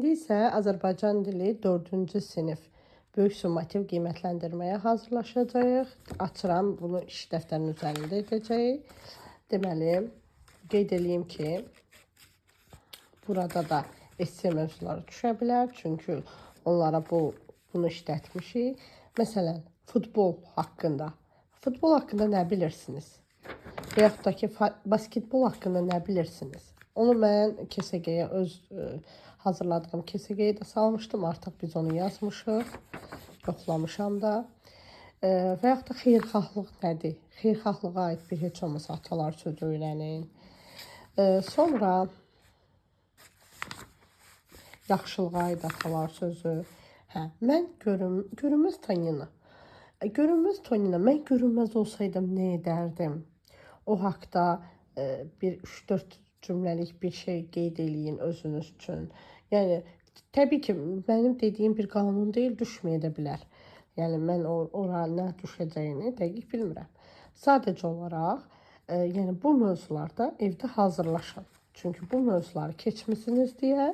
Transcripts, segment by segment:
İndi isə Azərbaycan dili 4-cü sinif böyük summativ qiymətləndirməyə hazırlaşacağıq. Açıram, bunu iş dəftərinin üzərində edəcəyik. Deməli, qeyd edeyim ki, burada da esse mövzuları düşə bilər. Çünki onlara bunu işlətmişik. Məsələn, futbol haqqında. Futbol haqqında nə bilirsiniz? Və yaxud da ki, basketbol haqqında nə bilirsiniz? Onu mən KSG-yə hazırladığım KSG-yə də salmışdım. Artıq biz onu yazmışıq. Yoxlamışam da. Və yaxud da xeyirxahlıq nədir? Xeyirxahlığa aid bir heç olmasa atalar sözü öyrənin. Sonra yaxşılığa aid atalar sözü. Mən görünməz Tonina. Görünməz Tonina, mən görünməz olsaydım nə edərdim? O haqda bir 3-4 cümləlik bir şey qeyd eləyin özünüz üçün. Yəni, təbii ki, mənim dediyim bir qanun deyil, düşməyə də bilər. Yəni, mən ora nə düşəcəyini dəqiq bilmirəm. Sadəcə olaraq, yəni, bu mövzularda evdə hazırlaşın. Çünki bu mövzuları keçmisiniz deyə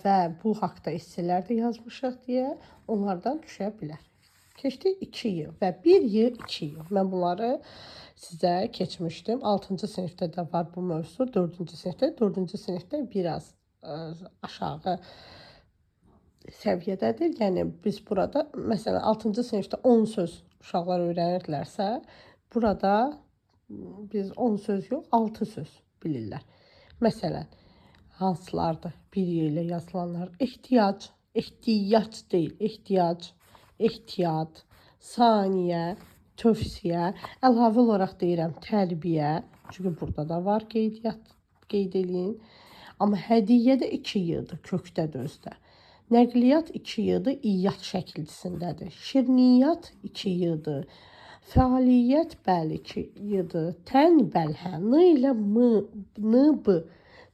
və bu haqda esselər də yazmışıq deyə onlardan düşə bilər. Keçdi 2 il və 1 il, 2 il. Mən bunları sizə keçmişdim. 6-cı sinifdə də var bu mövzu, 4-cü sinifdə. 4-cü sinifdə biraz aşağı səviyyədədir. Yəni, biz burada, məsələn, 6-cı sinifdə 10 söz uşaqlar öyrənirlərsə, burada biz 10 söz yox, 6 söz bilirlər. Məsələn, hansılardır? Bir yerlə yazılanlar. Ehtiyac deyil, ehtiyat, saniyə, tövsiyə, əlavə olaraq deyirəm tərbiyə, çünki burada da var qeyd eləyin. Amma hədiyyə də 2 yığdır, kökdə də özdə. Nəqliyyat 2 yığdır, iyyat şəkilçisindədir. Şirniyyat 2 yığdır. Fəaliyyət bəli 2 yığdır. Tənbəl, n ilə n, b.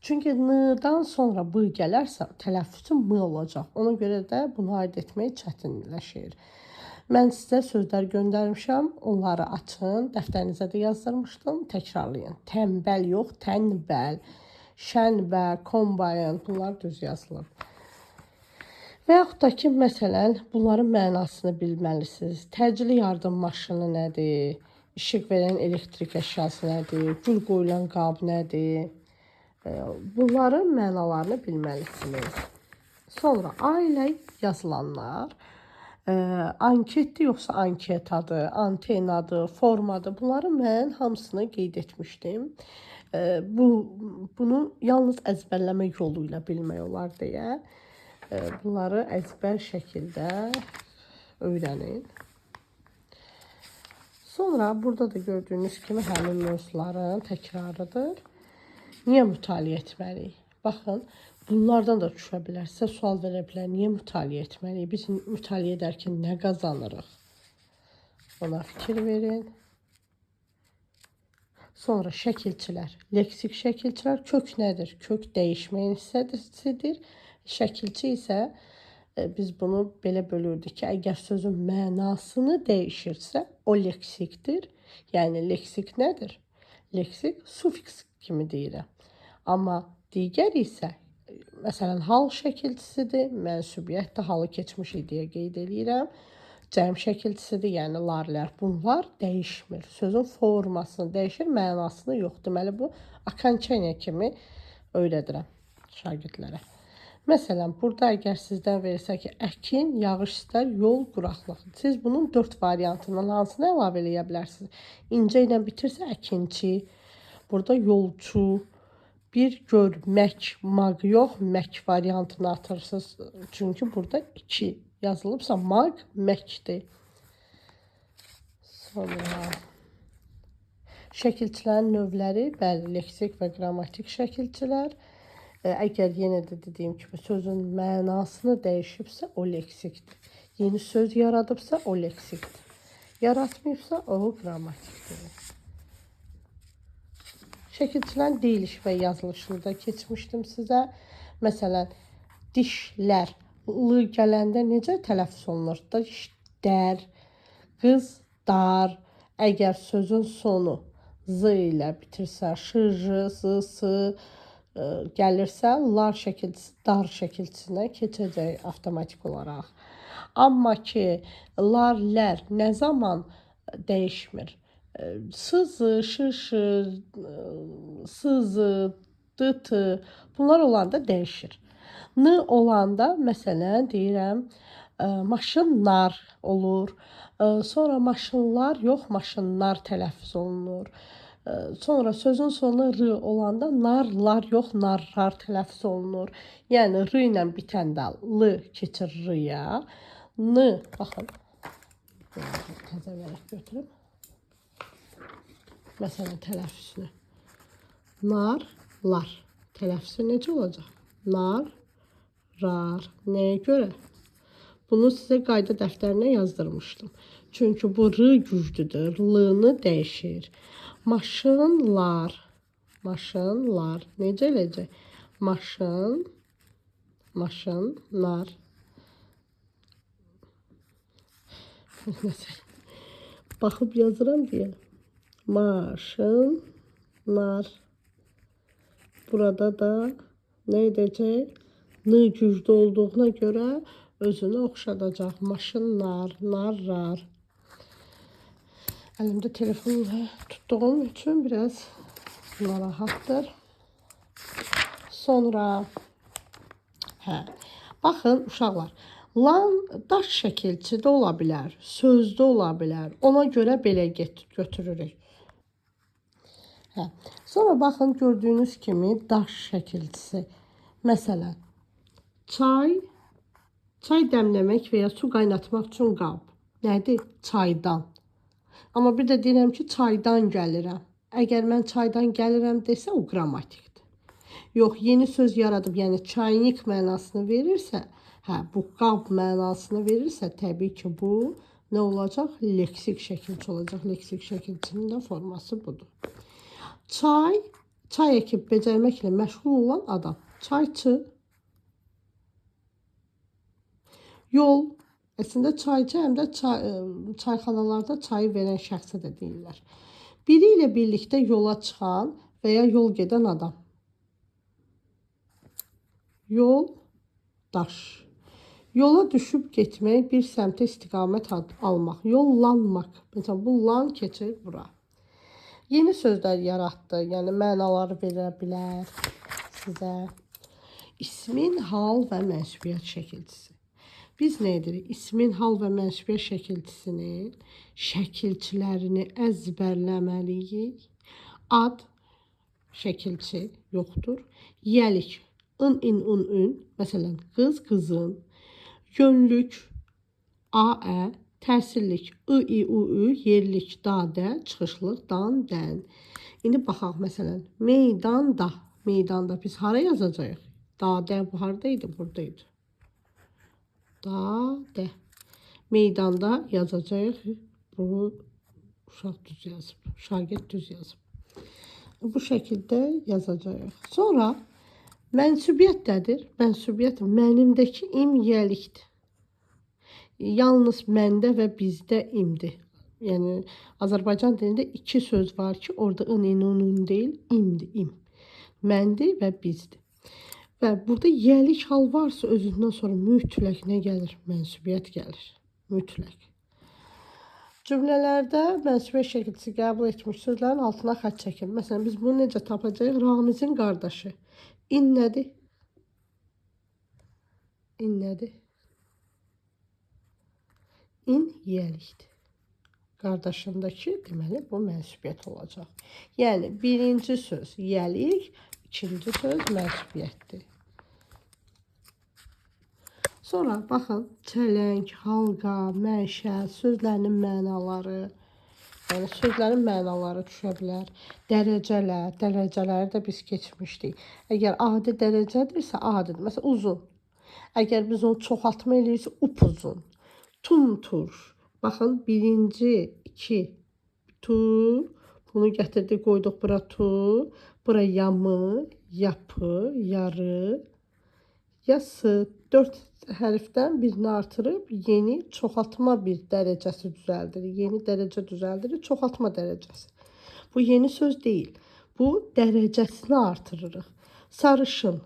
Çünki n-dan sonra b gələrsə, tələffüzü m olacaq. Ona görə də bunu aid etmək çətinləşir. Mən sizə sözlər göndərmişəm, onları açın, dəftərinizə də yazdırmışdım, təkrarlayın. Tənbəl yox, tənbəl, şənbə, kombayn, bunlar düz yazılır. Və yaxud da ki, məsələn, bunların mənasını bilməlisiniz. Təcili yardım maşını nədir? İşıq verən elektrik əşyası nədir? Gül qoyulan qab nədir? Bunların mənalarını bilməlisiniz. Sonra A ilə yazılanlar, anketdir yoxsa anketadır, antenadır, formadır. Bunları mən hamısını qeyd etmişdim. Bunu yalnız əzbərləmək yolu ilə bilmək olar deyə bunları əzbər şəkildə öyrənin. Sonra burada da gördüyünüz kimi həmin mövzuların təkrarıdır. Niyə mütaliə etməliyik? Baxın, bunlardan da düşə bilər. Sizə sual verə bilər, niyə mütaliə etməliyik? Biz mütaliə edərkən nə qazanırıq? Ona fikir verin. Sonra şəkilçilər, leksik şəkilçilər. Kök nədir? Kök dəyişməyin hissəsidir. Şəkilçi isə biz bunu belə bölürdük ki, əgər sözün mənasını dəyişirsə, o leksikdir. Yəni, leksik nədir? Leksik sufiks kimi deyirəm. Amma digər isə, məsələn, hal şəkilçisidir. Mən subyekt halı keçmişik deyə qeyd edirəm. Cəm şəkilçisidir, yəni larlər. Bunlar dəyişmir. Sözün formasını dəyişir, mənasını yox. Deməli, bu akanceniya kimi öyrədirəm şagirdlərə. Məsələn, burada əgər sizdən verirsə ki, əkin, yağış istər, yol, quraqlıq. Siz bunun 4 variantından hansını əlavə eləyə bilərsiniz? İncə ilə bitirsə əkinçi, burada yolçu, bir görmək, maq yox, mək variantını atırsınız. Çünki burada 2 yazılıbsa, maq, məkdir. Sonra şəkilçilərin növləri, bəli, leksik və qrammatik şəkilçilər. Əgər yenə də dediyim kimi sözün mənasını dəyişibsə, o leksikdir. Yeni söz yaradıbsa, o leksikdir. Yaratmayıbsa, o qrammatikdir. Şəkilçilərin deyiliş və yazılışını da keçmişdim sizə. Məsələn, dişlər, l gələndə necə tələffüz olunur? Dişlər, qız, dar. Əgər sözün sonu z ilə bitirsə, ş, j, z, s, gəlirsə, lar şəkilçisi dar şəkilçisinə keçəcək avtomatik olaraq. Amma ki, lar, lər nə zaman dəyişmir? Sızı, şışı, sızı, dıtı bunlar olanda dəyişir. N olanda məsələn deyirəm maşınlar olur. Sonra maşınlar yox, maşınlar tələffüz olunur. Sonra sözün sonu r olanda narlar yox, narlar tələffüz olunur. Yəni r ilə bitəndə l keçir r-ya. N, baxın. Təzə vərəq götürüm. Məsələn tələffüzünü. Narlar. Tələffüzü necə olacaq? Nar, rar. Nəyə görə? Bunu sizə qayda dəftərinə yazdırmışdım. Çünki bu r güclüdür. L-nı dəyişir. Maşınlar. Maşınlar. Necə eləcək? Maşın, maşınlar. Baxıb yazıram deyə. Maşınlar. Burada da nə edəcək? N güclü olduğuna görə özünü oxşadacaq. Maşınlar, narlar. Əlimdə telefonla tutduğum üçün biraz narahatdır. Sonra baxın uşaqlar. Lan daş şəkilçi də ola bilər, sözdə ola bilər. Ona görə belə götürürük. Sonra baxın gördüyünüz kimi daş şəkilçisi. Məsələn, çay dəmləmək və ya su qaynatmaq üçün qab. Nədir? Çaydan. Amma bir də deyirəm ki, çaydan gəlirəm. Əgər mən çaydan gəlirəm desə, o qrammatikdir. Yox, yeni söz yaradıb, yəni çaynik mənasını verirsə, bu qab mənasını verirsə, təbii ki, bu nə olacaq? Leksik şəkilçi olacaq. Leksik şəkilçinin də forması budur. Çay əkib becərməklə məşğul olan adam. Çayçı. Yol. Əslində çayçı həm də çayxanalarda çayı verən şəxsə də deyirlər. Biri ilə birlikdə yola çıxan və ya yol gedən adam. Yoldaş. Yola düşüb getmək, bir səmtə istiqamət almaq. Yollanmaq. Məsələn, bu lan keçir bura. Yeni sözlər yaratdı, yəni mənaları verə bilər sizə. İsmin hal və mənsubiyyət şəkilçisi. Biz nə edirik? İsmin hal və mənsubiyyət şəkilçisinin şəkilçilərini əzbərləməliyik. Ad şəkilçi yoxdur. Yəlik, ın, in, un, ün. Məsələn, qız, qızın. Yönlük, a-ə. Təsirlik, ı, i, u, ü. Yerlik, da-də. Çıxışlıq, dan, dən. İndi baxaq, məsələn, meydanda. Meydanda biz hara yazacağıq? Da-də bu haradaydı? Buradaydı. Da-də. Meydanda yazacağıq. Bu uşaq düz yazıb. Şagird düz yazıb. Bu şəkildə yazacağıq. Sonra mənsubiyyət nədir? Mənsubiyyət mənimdəki im yəlikdir. Yalnız məndə və bizdə imdir. Yəni Azərbaycan dilində iki söz var ki, orada ın, in, un deyil, imdir, im. Məndir və bizdir. Və burada yəlik hal varsa özündən sonra mütləq nə gəlir? Mənsubiyyət gəlir. Mütləq. Cümlələrdə mənsubiyyət şəkilçisi qəbul etmiş sözlərin altına xətt çəkin. Məsələn, biz bunu necə tapacağıq? Ramizin qardaşı. İn nədir? İn nədir? İn yəlikdir. Qardaşındakı deməli bu mənsubiyyət olacaq. Yəni birinci söz yəlik, ikinci söz mənsubiyyətdir. Sonra baxın, çələng, halqa, mənşə, sözlərinin mənaları, yəni sözlərin mənaları düşə bilər. Dərəcələr, dərəcələri də biz keçmişdik. Əgər adi dərəcədirsə, adidir. Məsələn, uzun. Əgər biz onu çoxaltma eləyirsə, upuzun. Tumtur. Baxın, birinci, iki, tu, bunu gətirdik, qoyduq bura tu, bura yamı, yapı, yarı, yası. 4 hərfdən birini artırıb yeni çoxaltma bir dərəcəsi düzəldirik. Yeni dərəcə düzəldirik, çoxaltma dərəcəsi. Bu yeni söz deyil. Bu dərəcəsini artırırıq. Sarışın.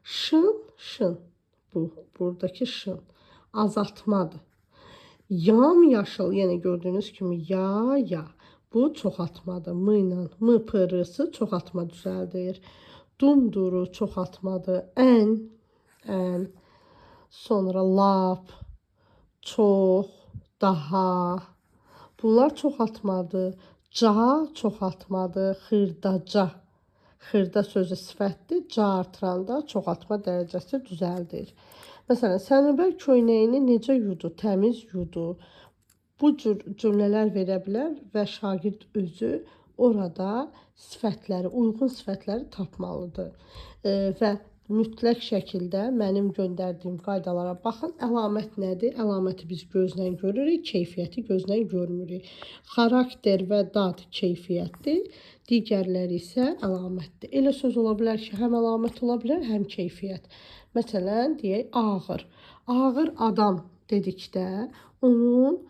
Şın, şın. Bu, buradaki şın. Azaltmadır. Yamyaşıl, yəni gördüyünüz kimi ya, ya. Bu çoxaltmadır. M ilə M pırısı çoxaltma düzəldir. Dumduru çoxaltmadır. Ən. Sonra lap, çox, daha. Bunlar çoxaltmadır. Ca çoxaltmadır. Xırdaca. Xırda sözü sifətdir. Ca artıranda çoxaltma dərəcəsi düzəldir. Məsələn, Sənubər köynəyini necə yudu? Təmiz yudu. Bu cür cümlələr verə bilər və şagird özü orada sifətləri, uyğun sifətləri tapmalıdır. Və mütləq şəkildə mənim göndərdiyim qaydalara baxın. Əlamət nədir? Əlaməti biz gözlə görürük, keyfiyyəti gözlə görmürük. Xarakter və dad keyfiyyətdir, digərləri isə əlamətdir. Elə söz ola bilər ki, həm əlamət ola bilər, həm keyfiyyət. Məsələn, deyək, ağır. Ağır adam dedikdə onun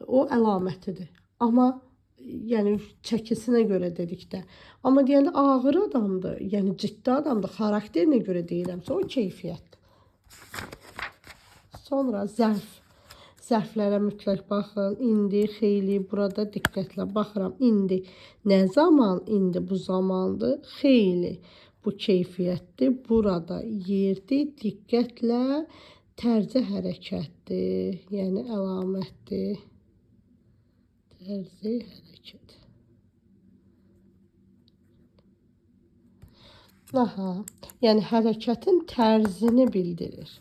o əlamətidir. Amma yəni çəkisinə görə dedikdə. Amma deyəndə ağır adamdır, yəni ciddi adamdır, xarakterinə görə deyirəmsə o keyfiyyətdir. Sonra zərf. Zərflərə mütləq baxın. İndi, xeyli, burada diqqətlə baxıram. İndi nə zaman? İndi bu zamandır. Xeyli. Bu keyfiyyətdir. Burada yerdir. Diqqətlə tərzi hərəkətdir. Yəni əlamətdir. Tərzi hərəkət. Aha, yəni hərəkətin tərzini bildirir.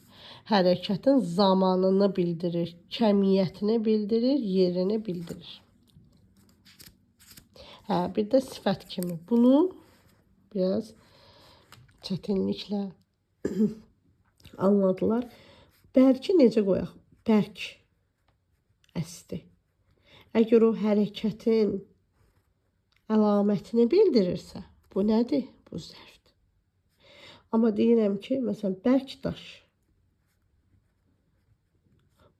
Hərəkətin zamanını bildirir, kəmiyyətini bildirir, yerini bildirir. Bir də sifət kimi. Bunu biraz çətinliklə anladılar. Bərki necə qoyaq? Bərk əsdi. Əgər o hərəkətin əlamətini bildirirsə, bu nədir? Bu zərfdir. Amma deyirəm ki, məsələn, bərk daş.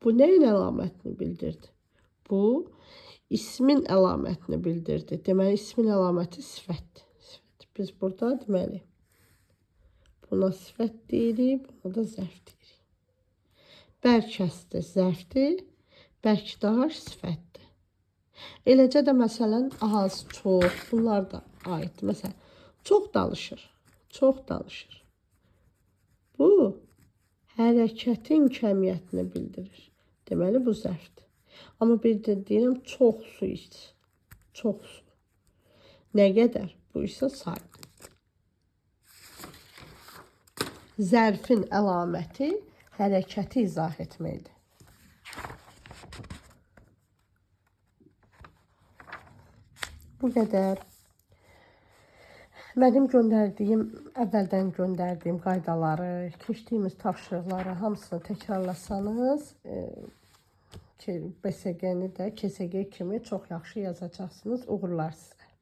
Bu nəyin əlamətini bildirdi? Bu, ismin əlamətini bildirdi. Deməli, ismin əlaməti sifətdir. Biz burada deməli, buna sifət deyirik, buna da zərf deyirik. Bərk əsdi zərfdir, bərk daş sifətdir. Eləcə də məsələn, az, çox, bunlar da aid. Məsələn, çox danışır, çox danışır. Bu, hərəkətin kəmiyyətini bildirir. Deməli, bu zərfdir. Amma bir də deyirəm, çox su iç, çox su. Nə qədər? Bu isə saydır. Zərfin əlaməti hərəkəti izah etməkdir. Bu qədər. Mənim əvvəldən göndərdiyim qaydaları, keçdiyimiz tapşırıqları hamısını təkrarlasanız, BSG-ni də KSG kimi çox yaxşı yazacaqsınız. Uğurlar sizə.